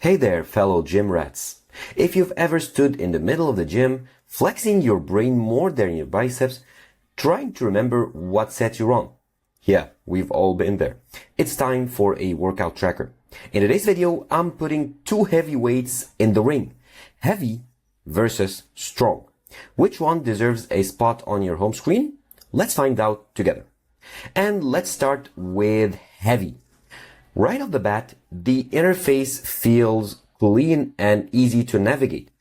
Hey there, fellow gym rats. If you've ever stood in the middle of the gym, flexing your brain more than your biceps, trying to remember what set you on. Yeah, we've all been there. It's time for a workout tracker. In today's video, I'm putting two heavy weights in the ring. Heavy versus strong. Which one deserves a spot on your home screen? Let's find out together. And let's start with heavy. Right off the bat, the interface feels clean and easy to navigate.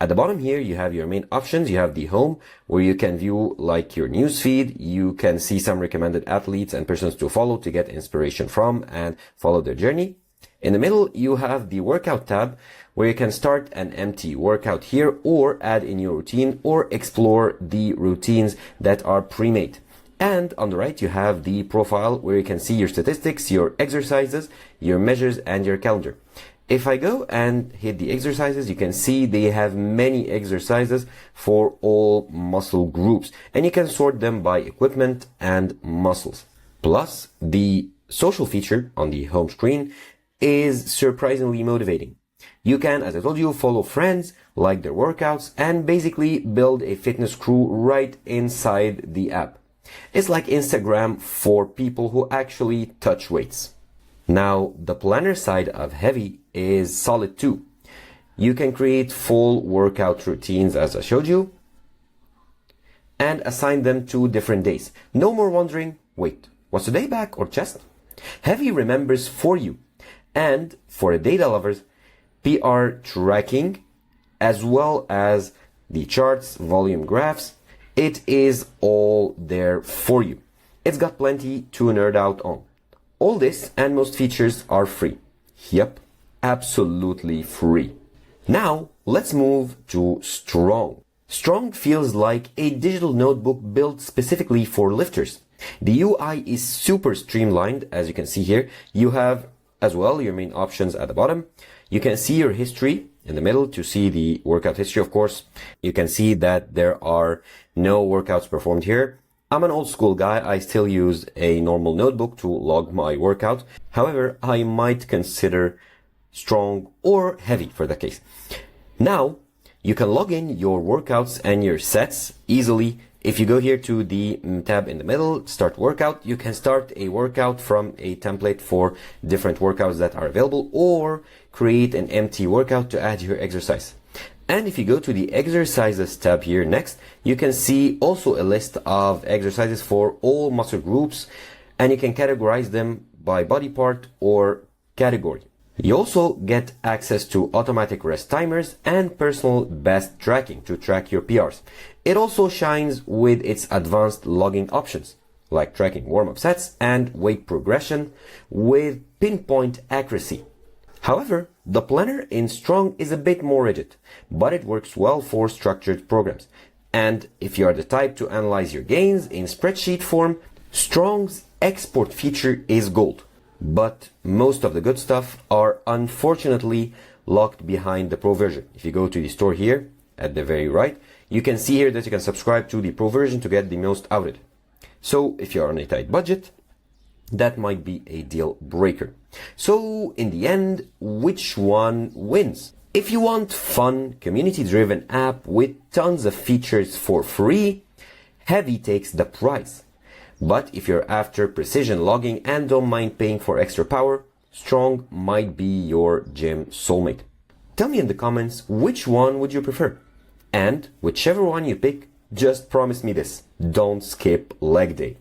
At the bottom here, you have your main options. You have the home, where you can view like your news feed. You can see some recommended athletes and persons to follow to get inspiration from and follow their journey. In the middle, you have the workout tab, where you can start an empty workout here or add in your routine or explore the routines that are pre-made. And on the right, you have the profile where you can see your statistics, your exercises, your measures, and your calendar. If I go and hit the exercises, you can see they have many exercises for all muscle groups, and you can sort them by equipment and muscles. Plus, the social feature on the home screen is surprisingly motivating. You can, as I told you, follow friends, like their workouts, and basically build a fitness crew right inside the app. It's like Instagram for people who actually touch weights. Now, the planner side of Heavy is solid too. You can create full workout routines as I showed you and assign them to different days. No more wondering, wait, was today back or chest? Heavy remembers for you. And for the data lovers, PR tracking as well as the charts, volume graphs, it is all there for you. It's got plenty to nerd out on. All this and most features are free. Yep, absolutely free. Now, let's move to Strong. Strong feels like a digital notebook built specifically for lifters. The UI is super streamlined, as you can see here. You have as well your main options at the bottom. You can see your history in the middle to see the workout history, of course. You can see that there are no workouts performed here. I'm an old school guy. I still use a normal notebook to log my workout. However, I might consider Strong or Heavy for that case. Now, you can log in your workouts and your sets easily. If you go here to the tab in the middle, start workout, you can start a workout from a template for different workouts that are available or create an empty workout to add your exercise. And if you go to the exercises tab here next, you can see also a list of exercises for all muscle groups, and you can categorize them by body part or category. You also get access to automatic rest timers and personal best tracking to track your PRs. It also shines with its advanced logging options, like tracking warm-up sets and weight progression with pinpoint accuracy. However, the planner in Strong is a bit more rigid, but it works well for structured programs. And if you are the type to analyze your gains in spreadsheet form, Strong's export feature is gold. But most of the good stuff are unfortunately locked behind the Pro version. If you go to the store here at the very right, you can see here that you can subscribe to the Pro version to get the most out of it. So if you're on a tight budget, that might be a deal breaker. So in the end, which one wins? If you want fun, community-driven app with tons of features for free, Heavy takes the prize. But if you're after precision logging and don't mind paying for extra power, Strong might be your gym soulmate. Tell me in the comments which one would you prefer. And whichever one you pick, just promise me this: don't skip leg day.